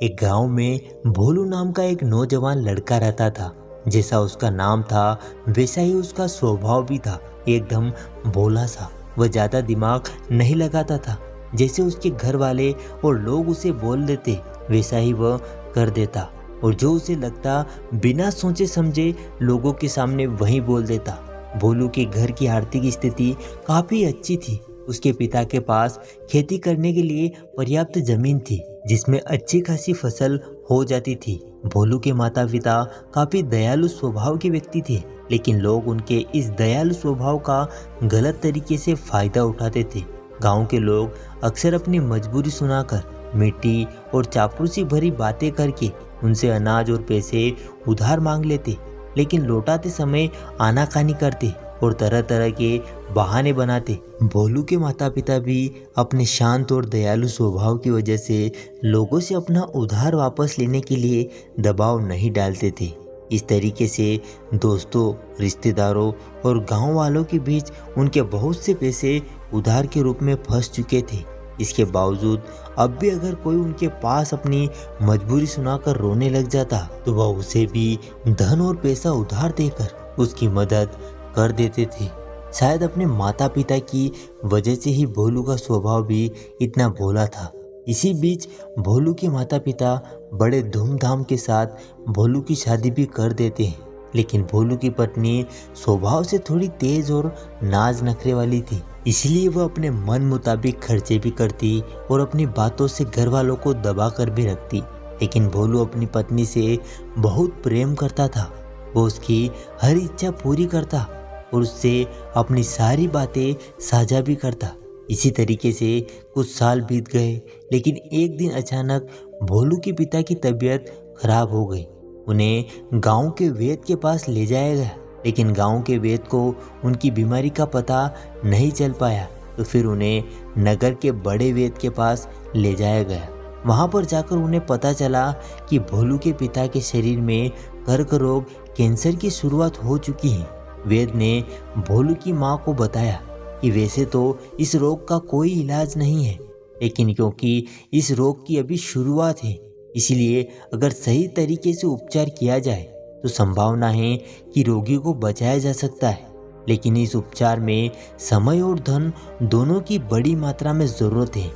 एक गांव में भोलू नाम का एक नौजवान लड़का रहता था। जैसा उसका नाम था वैसा ही उसका स्वभाव भी था, एकदम भोला सा। वह ज्यादा दिमाग नहीं लगाता था। जैसे उसके घर वाले और लोग उसे बोल देते वैसा ही वह कर देता, और जो उसे लगता बिना सोचे समझे लोगों के सामने वही बोल देता। भोलू के घर की आर्थिक स्थिति काफी अच्छी थी। उसके पिता के पास खेती करने के लिए पर्याप्त जमीन थी, जिसमें अच्छी खासी फसल हो जाती थी। भोलू के माता पिता काफी दयालु स्वभाव के व्यक्ति थे, लेकिन लोग उनके इस दयालु स्वभाव का गलत तरीके से फायदा उठाते थे। गांव के लोग अक्सर अपनी मजबूरी सुनाकर, मिट्टी और चापलूसी भरी बातें करके उनसे अनाज और पैसे उधार मांग लेते, लेकिन लौटाते समय आनाकानी करते और तरह तरह के बहाने बनाते। भोलू के माता पिता भी अपने शांत और दयालु स्वभाव की वजह से लोगों से अपना उधार वापस लेने के लिए दबाव नहीं डालते थे। इस तरीके से दोस्तों, रिश्तेदारों और गांव वालों के बीच उनके बहुत से पैसे उधार के रूप में फंस चुके थे। इसके बावजूद अब भी अगर कोई उनके पास अपनी मजबूरी सुनाकर रोने लग जाता तो वह उसे भी धन और पैसा उधार देकर उसकी मदद कर देते थे। शायद अपने माता पिता की वजह से ही भोलू का स्वभाव भी इतना भोला था। इसी बीच भोलू के माता पिता बड़े धूमधाम के साथ भोलू की शादी भी कर देते हैं, लेकिन भोलू की पत्नी स्वभाव से थोड़ी तेज और नाज नखरे वाली थी। इसलिए वह अपने मन मुताबिक खर्चे भी करती और अपनी बातों से घर वालों को दबा कर भी रखती। लेकिन भोलू अपनी पत्नी से बहुत प्रेम करता था। वो उसकी हर इच्छा पूरी करता और उससे अपनी सारी बातें साझा भी करता। इसी तरीके से कुछ साल बीत गए, लेकिन एक दिन अचानक भोलू के पिता की तबीयत खराब हो गई। उन्हें गांव के वैद्य के पास ले जाया गया, लेकिन गांव के वैद्य को उनकी बीमारी का पता नहीं चल पाया। तो फिर उन्हें नगर के बड़े वैद्य के पास ले जाया गया। वहां पर जाकर उन्हें पता चला कि भोलू के पिता के शरीर में कर्क रोग, कैंसर की शुरुआत हो चुकी है। वैद्य ने भोलू की मां को बताया कि वैसे तो इस रोग का कोई इलाज नहीं है, लेकिन क्योंकि इस रोग की अभी शुरुआत है, इसलिए अगर सही तरीके से उपचार किया जाए तो संभावना है कि रोगी को बचाया जा सकता है। लेकिन इस उपचार में समय और धन दोनों की बड़ी मात्रा में ज़रूरत है।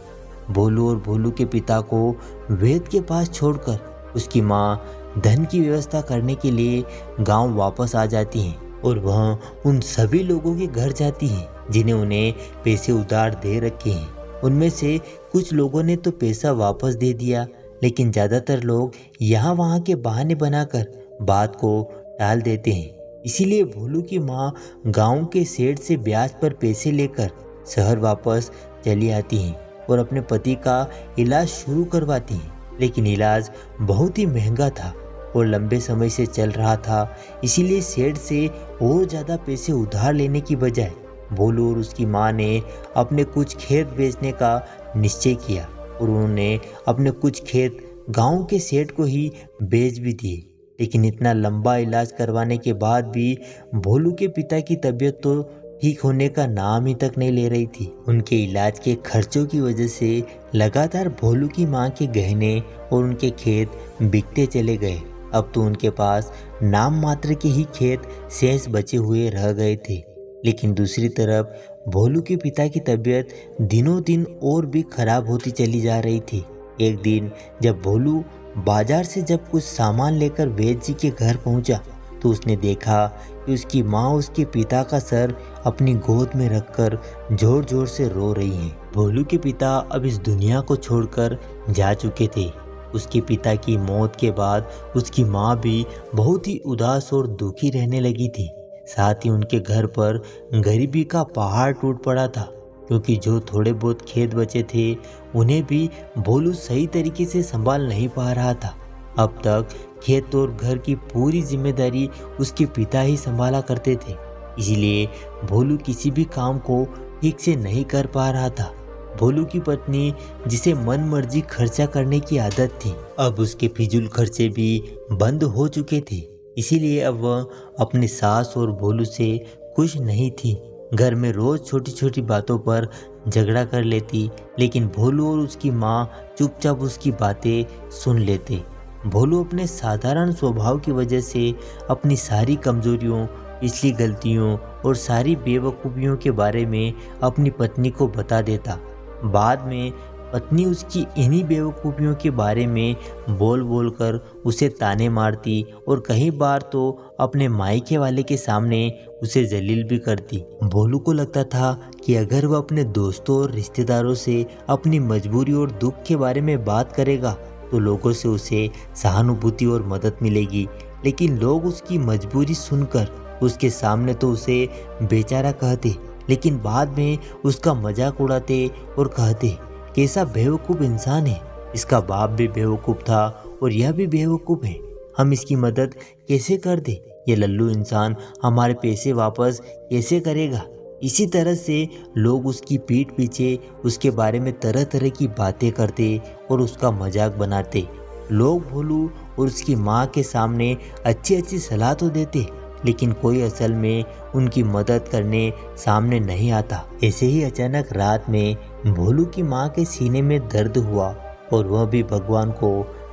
भोलू और भोलू के पिता को वैद्य के पास छोड़कर उसकी माँ धन की व्यवस्था करने के लिए गांव वापस आ जाती हैं, और वह उन सभी लोगों के घर जाती हैं जिन्हें उन्हें पैसे उधार दे रखे हैं। उनमें से कुछ लोगों ने तो पैसा वापस दे दिया, लेकिन ज़्यादातर लोग यहाँ वहाँ के बहाने बनाकर बात को टाल देते हैं। इसीलिए भोलू की माँ गांव के सेठ से ब्याज पर पैसे लेकर शहर वापस चली आती हैं और अपने पति का इलाज शुरू करवाती हैं। लेकिन इलाज बहुत ही महंगा था और लंबे समय से चल रहा था। इसीलिए सेठ से और ज़्यादा पैसे उधार लेने की बजाय भोलू और उसकी माँ ने अपने कुछ खेत बेचने का निश्चय किया, और उन्होंने अपने कुछ खेत गांव के सेठ को ही बेच भी दिए। लेकिन इतना लंबा इलाज करवाने के बाद भी भोलू के पिता की तबीयत तो ठीक होने का नाम ही तक नहीं ले रही थी। उनके इलाज के खर्चों की वजह से लगातार भोलू की माँ के गहने और उनके खेत बिकते चले गए। अब तो उनके पास नाम मात्र के ही खेत शेष बचे हुए रह गए थे। लेकिन दूसरी तरफ भोलू के पिता की तबीयत दिनों दिन और भी खराब होती चली जा रही थी। एक दिन जब भोलू बाजार से जब कुछ सामान लेकर वैद्य जी के घर पहुंचा, तो उसने देखा कि उसकी माँ उसके पिता का सर अपनी गोद में रखकर जोर जोर से रो रही हैं। भोलू के पिता अब इस दुनिया को छोड़कर जा चुके थे। उसके पिता की मौत के बाद उसकी माँ भी बहुत ही उदास और दुखी रहने लगी थी। साथ ही उनके घर पर गरीबी का पहाड़ टूट पड़ा था, क्योंकि जो थोड़े बहुत खेत बचे थे उन्हें भी भोलू सही तरीके से संभाल नहीं पा रहा था। अब तक खेत और घर की पूरी जिम्मेदारी उसके पिता ही संभाला करते थे, इसलिए भोलू किसी भी काम को ठीक से नहीं कर पा रहा था। भोलू की पत्नी, जिसे मन मर्जी खर्चा करने की आदत थी, अब उसके फिजूल खर्चे भी बंद हो चुके थे। इसीलिए अब वह अपने सास और भोलू से खुश नहीं थी। घर में रोज छोटी छोटी बातों पर झगड़ा कर लेती, लेकिन भोलू और उसकी माँ चुपचाप उसकी बातें सुन लेते। भोलू अपने साधारण स्वभाव की वजह से अपनी सारी कमजोरियों, पिछली गलतियों और सारी बेवकूफ़ियों के बारे में अपनी पत्नी को बता देता। बाद में पत्नी उसकी इन्हीं बेवकूफ़ियों के बारे में बोल बोल कर उसे ताने मारती और कई बार तो अपने मायके वाले के सामने उसे जलील भी करती। भोलू को लगता था कि अगर वह अपने दोस्तों और रिश्तेदारों से अपनी मजबूरी और दुख के बारे में बात करेगा तो लोगों से उसे सहानुभूति और मदद मिलेगी, लेकिन लोग उसकी मजबूरी सुनकर उसके सामने तो उसे बेचारा कहते, लेकिन बाद में उसका मजाक उड़ाते और कहते कैसा बेवकूफ़ इंसान है, इसका बाप भी बेवकूफ़ था और यह भी बेवकूफ़ है, हम इसकी मदद कैसे कर दे, ये लल्लू इंसान हमारे पैसे वापस कैसे करेगा। इसी तरह से लोग उसकी पीठ पीछे उसके बारे में तरह तरह की बातें करते और उसका मजाक बनाते। लोग भोलू और उसकी माँ के सामने अच्छी अच्छी सलाह तो देते, लेकिन कोई असल में उनकी मदद करने सामने नहीं आता। ऐसे ही अचानक रात में भोलू की माँ के सीने में दर्द हुआ और वह भी भगवान को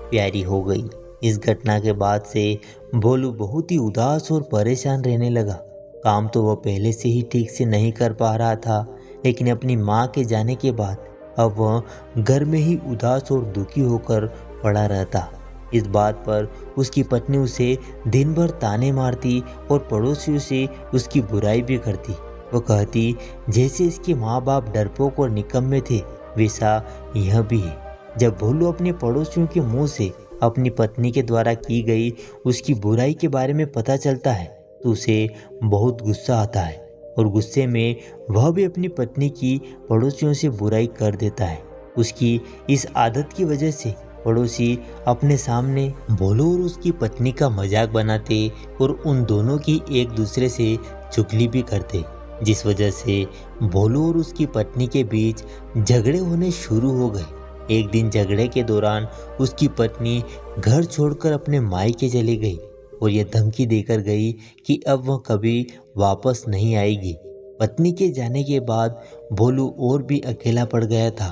प्यारी हो गई। इस घटना के बाद से भोलू बहुत ही उदास और परेशान रहने लगा। काम तो वह पहले से ही ठीक से नहीं कर पा रहा था, लेकिन अपनी माँ के जाने के बाद अब वह घर में ही उदास और दुखी होकर पड़ा रहता। इस बात पर उसकी पत्नी उसे दिन भर ताने मारती और पड़ोसियों से उसकी बुराई भी करती। वो कहती जैसे इसके माँ बाप डरपोक और निकम्मे थे वैसा यह भी है। जब भोलू अपने पड़ोसियों के मुंह से अपनी पत्नी के द्वारा की गई उसकी बुराई के बारे में पता चलता है तो उसे बहुत गुस्सा आता है और गुस्से में वह भी अपनी पत्नी की पड़ोसियों से बुराई कर देता है। उसकी इस आदत की वजह से पड़ोसी अपने सामने भोलू और उसकी पत्नी का मजाक बनाते और उन दोनों की एक दूसरे से चुगली भी करते, जिस वजह से भोलू और उसकी पत्नी के बीच झगड़े होने शुरू हो गए। एक दिन झगड़े के दौरान उसकी पत्नी घर छोड़कर अपने मायके चली गई और यह धमकी देकर गई कि अब वह कभी वापस नहीं आएगी। पत्नी के जाने के बाद भोलू और भी अकेला पड़ गया था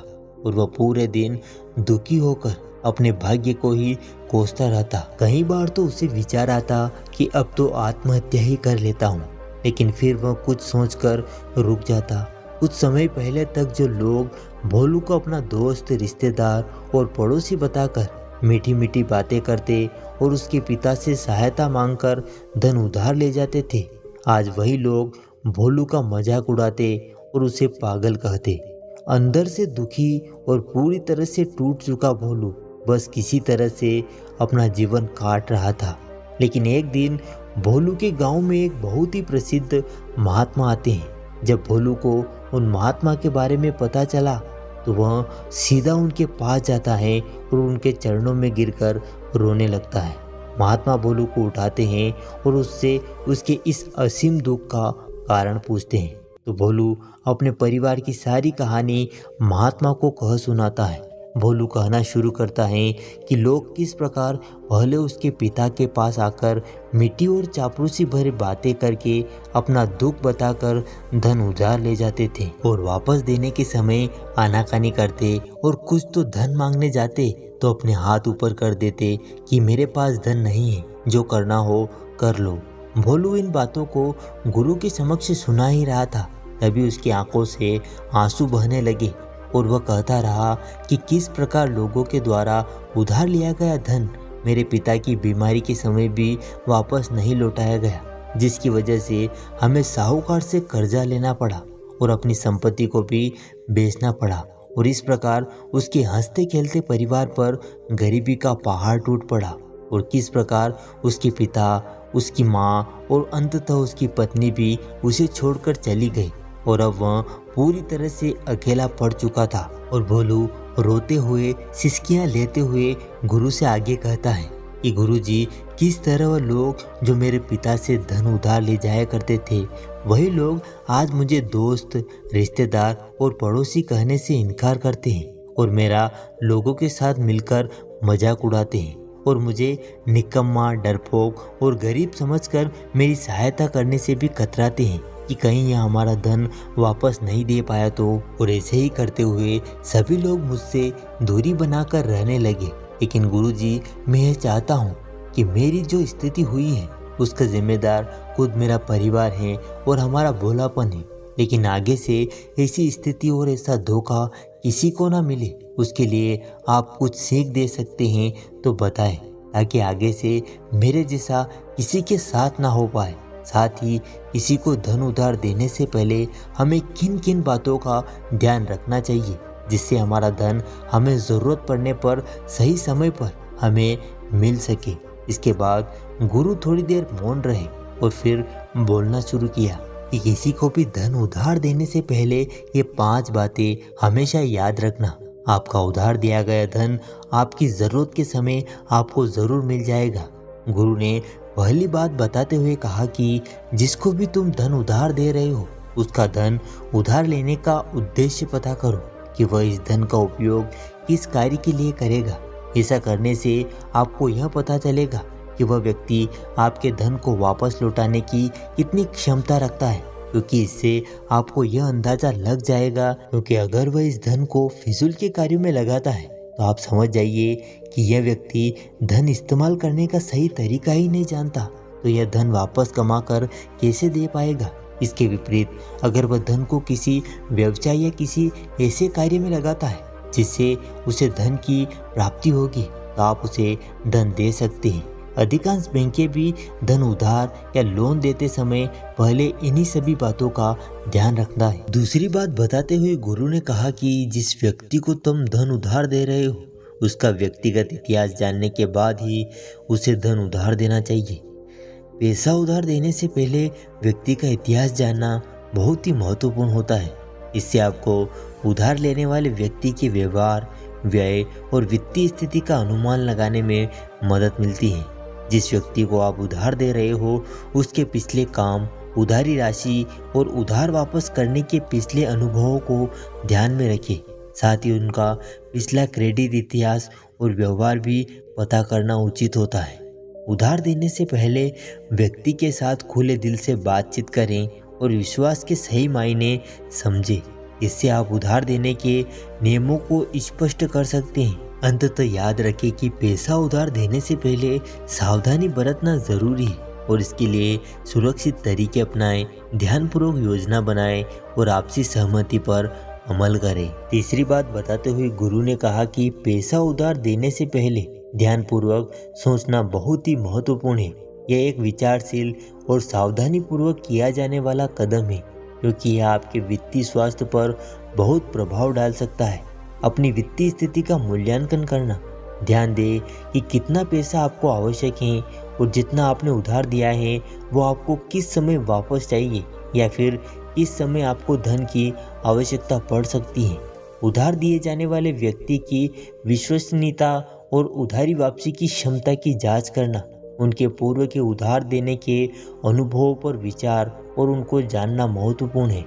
और वह पूरे दिन दुखी होकर अपने भाग्य को ही कोसता रहता। कई बार तो उसे विचार आता कि अब तो आत्महत्या ही कर लेता हूँ, लेकिन फिर वह कुछ सोचकर रुक जाता। कुछ समय पहले तक जो लोग भोलू को अपना दोस्त, रिश्तेदार और पड़ोसी बताकर मीठी मीठी बातें करते और उसके पिता से सहायता मांगकर धन उधार ले जाते थे, आज वही लोग भोलू का मजाक उड़ाते और उसे पागल कहते। अंदर से दुखी और पूरी तरह से टूट चुका भोलू बस किसी तरह से अपना जीवन काट रहा था। लेकिन एक दिन भोलू के गांव में एक बहुत ही प्रसिद्ध महात्मा आते हैं। जब भोलू को उन महात्मा के बारे में पता चला तो वह सीधा उनके पास जाता है और उनके चरणों में गिरकर रोने लगता है। महात्मा भोलू को उठाते हैं और उससे उसके इस असीम दुख का कारण पूछते हैं। तो भोलू अपने परिवार की सारी कहानी महात्मा को कह सुनाता है। भोलू कहना शुरू करता है कि लोग किस प्रकार पहले उसके पिता के पास आकर मिट्टी और चापलूसी भरे बातें करके अपना दुख बताकर धन उधार ले जाते थे और वापस देने के समय आनाकानी करते और कुछ तो धन मांगने जाते तो अपने हाथ ऊपर कर देते कि मेरे पास धन नहीं है, जो करना हो कर लो। भोलू इन बातों को गुरु के समक्ष सुना ही रहा था, तभी उसकी आंखों से आंसू बहने लगे और वह कहता रहा कि किस प्रकार लोगों के द्वारा उधार लिया गया धन मेरे पिता की बीमारी के समय भी वापस नहीं लौटाया गया, जिसकी वजह से हमें साहूकार से कर्जा लेना पड़ा और अपनी संपत्ति को भी बेचना पड़ा और इस प्रकार उसके हंसते खेलते परिवार पर गरीबी का पहाड़ टूट पड़ा और किस प्रकार उसके पिता, उसकी माँ और अंततः उसकी पत्नी भी उसे छोड़कर चली गई और अब वह पूरी तरह से अकेला पड़ चुका था। और भोलू रोते हुए, सिसकियां लेते हुए गुरु से आगे कहता है कि गुरुजी, किस तरह वह लोग जो मेरे पिता से धन उधार ले जाया करते थे वही लोग आज मुझे दोस्त, रिश्तेदार और पड़ोसी कहने से इनकार करते हैं और मेरा लोगों के साथ मिलकर मजाक उड़ाते हैं और मुझे निकम्मा, डरपोक और गरीब समझकर मेरी सहायता करने से भी कतराते हैं कि कहीं यह हमारा धन वापस नहीं दे पाया तो। और ऐसे ही करते हुए सभी लोग मुझसे दूरी बनाकर रहने लगे। लेकिन गुरुजी, मैं यह चाहता हूँ कि मेरी जो स्थिति हुई है उसका जिम्मेदार खुद मेरा परिवार है और हमारा भोलापन है। लेकिन आगे से ऐसी स्थिति और ऐसा धोखा किसी को ना मिले, उसके लिए आप कुछ सीख दे सकते हैं तो बताएं, ताकि आगे से मेरे जैसा किसी के साथ ना हो पाए। साथ ही किसी को धन उधार देने से पहले हमें किन किन बातों का ध्यान रखना चाहिए, जिससे हमारा धन हमें ज़रूरत पड़ने पर सही समय पर हमें मिल सके। इसके बाद गुरु थोड़ी देर मौन रहे और फिर बोलना शुरू किया कि किसी को भी धन उधार देने से पहले ये 5 बातें हमेशा याद रखना। आपका उधार दिया गया धन आपकी ज़रूरत के समय आपको ज़रूर मिल जाएगा। गुरु ने पहली बात बताते हुए कहा कि जिसको भी तुम धन उधार दे रहे हो, उसका धन उधार लेने का उद्देश्य पता करो कि वह इस धन का उपयोग किस कार्य के लिए करेगा। ऐसा करने से आपको यह पता चलेगा कि वह व्यक्ति आपके धन को वापस लौटाने की कितनी क्षमता रखता है, क्योंकि इससे आपको यह अंदाजा लग जाएगा। क्योंकि अगर वह इस धन को फिजूल के कार्यों में लगाता है तो आप समझ जाइए कि यह व्यक्ति धन इस्तेमाल करने का सही तरीका ही नहीं जानता, तो यह धन वापस कमा कर कैसे दे पाएगा। इसके विपरीत अगर वह धन को किसी व्यवसाय या किसी ऐसे कार्य में लगाता है जिससे उसे धन की प्राप्ति होगी, तो आप उसे धन दे सकते हैं। अधिकांश बैंकें भी धन उधार या लोन देते समय पहले इन्हीं सभी बातों का ध्यान रखना है। दूसरी बात बताते हुए गुरु ने कहा कि जिस व्यक्ति को तुम धन उधार दे रहे हो, उसका व्यक्तिगत इतिहास जानने के बाद ही उसे धन उधार देना चाहिए। पैसा उधार देने से पहले व्यक्ति का इतिहास जानना बहुत ही महत्वपूर्ण होता है। इससे आपको उधार लेने वाले व्यक्ति के व्यवहार, व्यय और वित्तीय स्थिति का अनुमान लगाने में मदद मिलती है। जिस व्यक्ति को आप उधार दे रहे हो, उसके पिछले काम, उधारी राशि और उधार वापस करने के पिछले अनुभवों को ध्यान में रखें। साथ ही उनका पिछला क्रेडिट इतिहास और व्यवहार भी पता करना उचित होता है। उधार देने से पहले व्यक्ति के साथ खुले दिल से बातचीत करें और विश्वास के सही मायने समझें। इससे आप उधार देने के नियमों को स्पष्ट कर सकते हैं। अंततः याद रखें कि पैसा उधार देने से पहले सावधानी बरतना जरूरी है और इसके लिए सुरक्षित तरीके अपनाएं, ध्यानपूर्वक योजना बनाएं और आपसी सहमति पर अमल करें। तीसरी बात बताते हुए गुरु ने कहा कि पैसा उधार देने से पहले ध्यानपूर्वक सोचना बहुत ही महत्वपूर्ण है। यह एक विचारशील और सावधानी पूर्वक किया जाने वाला कदम है, क्योंकि यह आपके वित्तीय स्वास्थ्य पर बहुत प्रभाव डाल सकता है। अपनी वित्तीय स्थिति का मूल्यांकन करना, ध्यान दें कि कितना पैसा आपको आवश्यक है और जितना आपने उधार दिया है वो आपको किस समय वापस चाहिए या फिर किस समय आपको धन की आवश्यकता पड़ सकती है। उधार दिए जाने वाले व्यक्ति की विश्वसनीयता और उधारी वापसी की क्षमता की जांच करना, उनके पूर्व के उधार देने के अनुभवों पर विचार और उनको जानना महत्वपूर्ण है।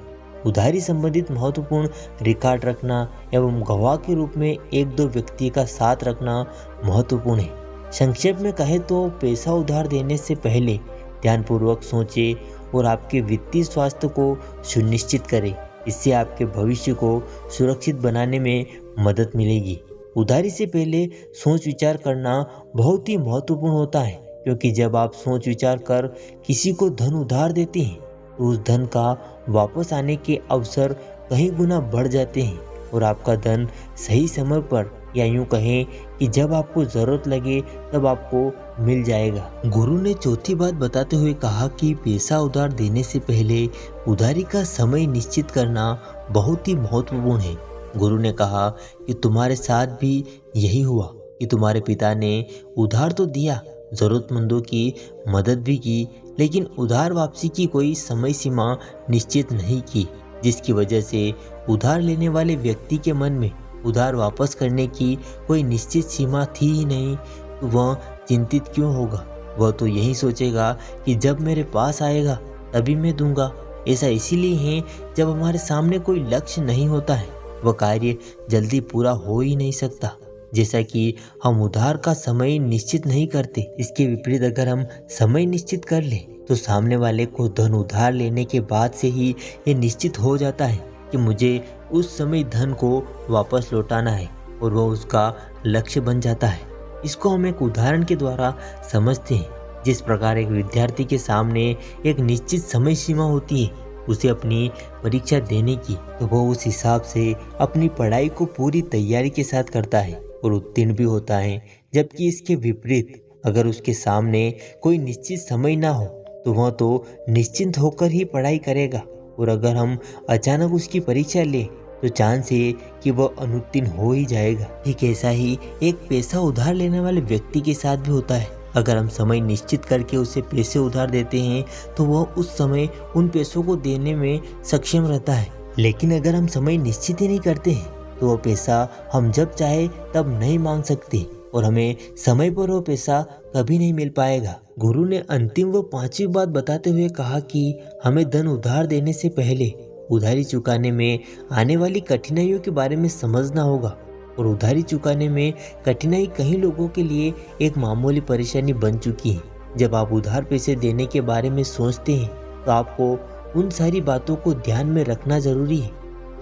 उधारी संबंधित महत्वपूर्ण रिकॉर्ड रखना एवं गवाह के रूप में 1-2 व्यक्ति का साथ रखना महत्वपूर्ण है। संक्षेप में कहें तो पैसा उधार देने से पहले ध्यानपूर्वक सोचें और आपके वित्तीय स्वास्थ्य को सुनिश्चित करें। इससे आपके भविष्य को सुरक्षित बनाने में मदद मिलेगी। उधारी से पहले सोच विचार करना बहुत ही महत्वपूर्ण होता है, क्योंकि जब आप सोच विचार कर किसी को धन उधार देते हैं तो उस धन का वापस आने के अवसर कई गुना बढ़ जाते हैं और आपका धन सही समय पर, या यूं कहें कि जब आपको ज़रूरत लगे तब आपको मिल जाएगा। गुरु ने चौथी बात बताते हुए कहा कि पैसा उधार देने से पहले उधारी का समय निश्चित करना बहुत ही महत्वपूर्ण है। गुरु ने कहा कि तुम्हारे साथ भी यही हुआ कि तुम्हारे पिता ने उधार तो दिया, ज़रूरतमंदों की मदद भी की, लेकिन उधार वापसी की कोई समय सीमा निश्चित नहीं की, जिसकी वजह से उधार लेने वाले व्यक्ति के मन में उधार वापस करने की कोई निश्चित सीमा थी ही नहीं, तो वह चिंतित क्यों होगा। वह तो यही सोचेगा कि जब मेरे पास आएगा तभी मैं दूंगा। ऐसा इसीलिए है, जब हमारे सामने कोई लक्ष्य नहीं होता है वह कार्य जल्दी पूरा हो ही नहीं सकता। जैसा कि हम उधार का समय निश्चित नहीं करते, इसके विपरीत अगर हम समय निश्चित कर ले तो सामने वाले को धन उधार लेने के बाद से ही ये निश्चित हो जाता है कि मुझे उस समय धन को वापस लौटाना है और वह उसका लक्ष्य बन जाता है। इसको हम एक उदाहरण के द्वारा समझते हैं। जिस प्रकार एक विद्यार्थी के सामने एक निश्चित समय सीमा होती है उसे अपनी परीक्षा देने की, तो वह उस हिसाब से अपनी पढ़ाई को पूरी तैयारी के साथ करता है और उत्तीर्ण भी होता है। जबकि इसके विपरीत अगर उसके सामने कोई निश्चित समय ना हो तो वह तो निश्चिंत होकर ही पढ़ाई करेगा, और अगर हम अचानक उसकी परीक्षा लें तो चांस है कि वह अनुत्तीर्ण हो ही जाएगा। ठीक ऐसा ही एक पैसा उधार लेने वाले व्यक्ति के साथ भी होता है। अगर हम समय निश्चित करके उसे पैसे उधार देते हैं तो वह उस समय उन पैसों को देने में सक्षम रहता है, लेकिन अगर हम समय निश्चित ही नहीं करते हैं तो वह पैसा हम जब चाहे तब नहीं मांग सकते और हमें समय पर वो पैसा कभी नहीं मिल पाएगा। गुरु ने अंतिम व पांचवी बात बताते हुए कहा कि हमें धन उधार देने से पहले उधारी चुकाने में आने वाली कठिनाइयों के बारे में समझना होगा, और उधारी चुकाने में कठिनाई कई लोगों के लिए एक मामूली परेशानी बन चुकी है। जब आप उधार पैसे देने के बारे में सोचते हैं तो आपको उन सारी बातों को ध्यान में रखना जरूरी है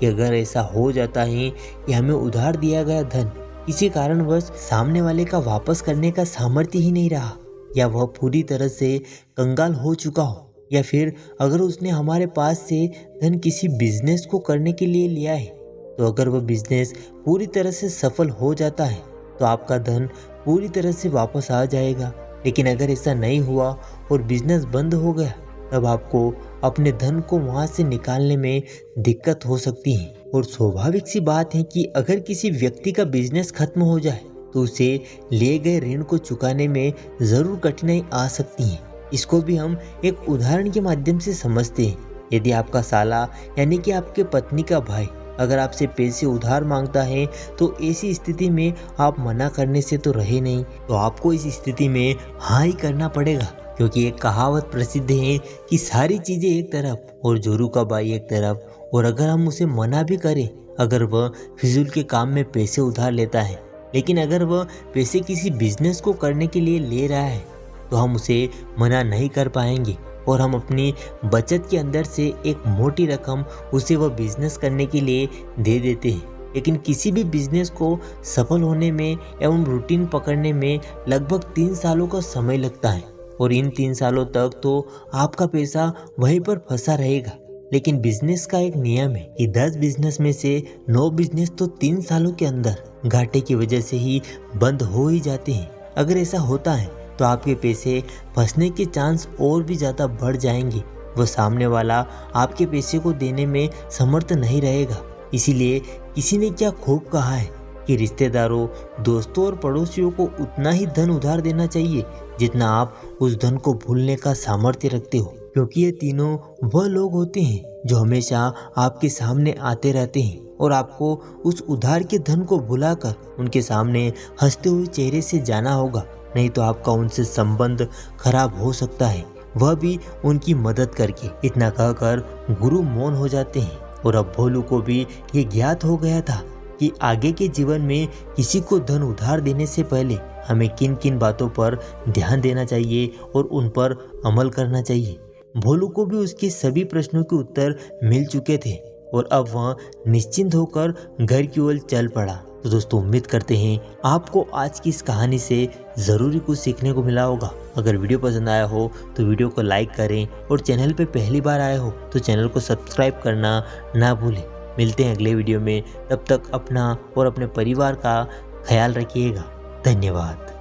कि अगर ऐसा हो जाता है कि हमें उधार दिया गया धन किसी कारणवश सामने वाले का वापस करने का सामर्थ्य ही नहीं रहा, या वह पूरी तरह से कंगाल हो चुका हो, या फिर अगर उसने हमारे पास से धन किसी बिजनेस को करने के लिए लिया है, तो अगर वह बिजनेस पूरी तरह से सफल हो जाता है तो आपका धन पूरी तरह से वापस आ जाएगा। लेकिन अगर ऐसा नहीं हुआ और बिजनेस बंद हो गया तब आपको अपने धन को वहां से निकालने में दिक्कत हो सकती है। और स्वाभाविक सी बात है कि अगर किसी व्यक्ति का बिजनेस खत्म हो जाए तो उसे लिए गए ऋण को चुकाने में जरूर कठिनाई आ सकती है। इसको भी हम एक उदाहरण के माध्यम से समझते हैं। यदि आपका साला यानी कि आपके पत्नी का भाई अगर आपसे पैसे उधार मांगता है तो ऐसी स्थिति में आप मना करने से तो रहे नहीं, तो आपको इस स्थिति में हाँ ही करना पड़ेगा, क्योंकि एक कहावत प्रसिद्ध है कि सारी चीजें एक तरफ और जोरू का भाई एक तरफ। और अगर हम उसे मना भी करें, अगर वह फिजूल के काम में पैसे उधार लेता है, लेकिन अगर वह पैसे किसी बिजनेस को करने के लिए ले रहा है तो हम उसे मना नहीं कर पाएंगे और हम अपनी बचत के अंदर से एक मोटी रकम उसे वह बिजनेस करने के लिए दे देते हैं। लेकिन किसी भी बिजनेस को सफल होने में एवं रूटीन पकड़ने में लगभग 3 सालों का समय लगता है, और इन 3 सालों तक तो आपका पैसा वहीं पर फंसा रहेगा। लेकिन बिजनेस का एक नियम है कि 10 बिजनेस में से 9 बिजनेस तो 3 सालों के अंदर घाटे की वजह से ही बंद हो ही जाते हैं। अगर ऐसा होता है तो आपके पैसे फंसने के चांस और भी ज़्यादा बढ़ जाएंगे। वह सामने वाला आपके पैसे को देने में समर्थ नहीं रहेगा। इसीलिए किसी ने क्या खूब कहा है कि रिश्तेदारों, दोस्तों और पड़ोसियों को उतना ही धन उधार देना चाहिए जितना आप उस धन को भूलने का सामर्थ्य रखते हो, क्योंकि ये तीनों वह लोग होते हैं जो हमेशा आपके सामने आते रहते हैं और आपको उस उधार के धन को भुलाकर उनके सामने हंसते हुए चेहरे से जाना होगा, नहीं तो आपका उनसे संबंध खराब हो सकता है, वह भी उनकी मदद करके। इतना कहकर गुरु मौन हो जाते हैं और अब भोलू को भी ये ज्ञात हो गया था कि आगे के जीवन में किसी को धन उधार देने से पहले हमें किन किन बातों पर ध्यान देना चाहिए और उन पर अमल करना चाहिए। भोलू को भी उसके सभी प्रश्नों के उत्तर मिल चुके थे और अब वह निश्चिंत होकर घर की ओर चल पड़ा। तो दोस्तों, उम्मीद करते हैं आपको आज की इस कहानी से ज़रूरी कुछ सीखने को मिला होगा। अगर वीडियो पसंद आया हो तो वीडियो को लाइक करें और चैनल पे पहली बार आए हो तो चैनल को सब्सक्राइब करना ना भूलें। मिलते हैं अगले वीडियो में, तब तक अपना और अपने परिवार का ख्याल रखिएगा। धन्यवाद।